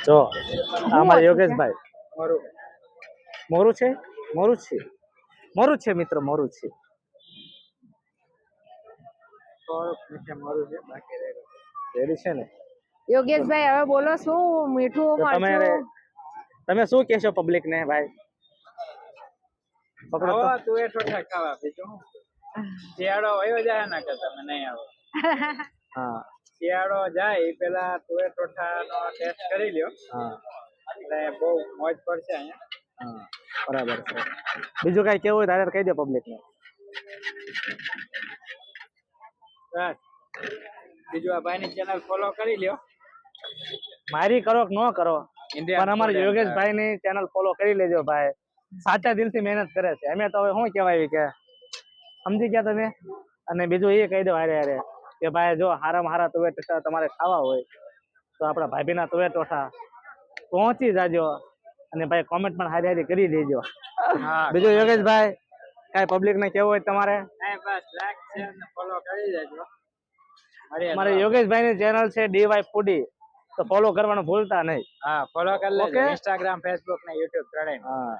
જો અમારે યોગેશભાઈ મારું મોરું છે મોરું જ છે મોરું જ છે મિત્ર મોરું જ છે થોડુંક નીચે મારું છે બાકી રેડી છે ને યોગેશભાઈ હવે બોલો શું મીઠું તો મરચું તમે શું કહેશો પબ્લિક ને ભાઈ પકડો તો. ખાવા તું એ ઠોઠા ખાવા બીજું શું? શિયાળો વયો જાય ને કે તમે નહીં આવો હા શિયાળો જાય એ પેલા તું એ ઠોઠા નો ટેસ્ટ કરી લ્યો હા એટલે બહુ મોજ પડશે અહીંયા હા બરાબર છે બીજું કઈ કેવું હોય તારે કહી દે પબ્લિક ને બસ બીજું આ ભાઈની ચેનલ ફોલો કરી લ્યો મારી કરો કે ન કરો Indian પણ અમારે food and યોગેશભાઈ ની ચેનલ ફોલો કરી લેજો ભાઈ સાચા દિલથી મહેનત કરે છે અમે તો હવે શું કહેવાય કે સમજી ગયા તમે અને બીજું એ કહી દો હારે હારે કે ભાઈ જો હારામાં હારા તુવેર ટોઠા તમારે ખાવા હોય તો આપણા ભાભીના તુવેર ટોઠા પહોંચી જાજો અને ભાઈ કોમેન્ટ પણ હારી હારી કરી દેજો હા બીજું યોગેશભાઈ કાંઈ પબ્લિક ને કેવું હોય તમારે નહીં બસ લાઈક શેર ને ફોલો કરી દેજો મળીએ અમારે યોગેશભાઈ ની ચેનલ છે DY ફૂડી તો ફોલો કરવાનું ભૂલતા નહીં હા ફોલો કરી લેજો Okay. Instagram Facebook ને YouTube ત્રણેય હા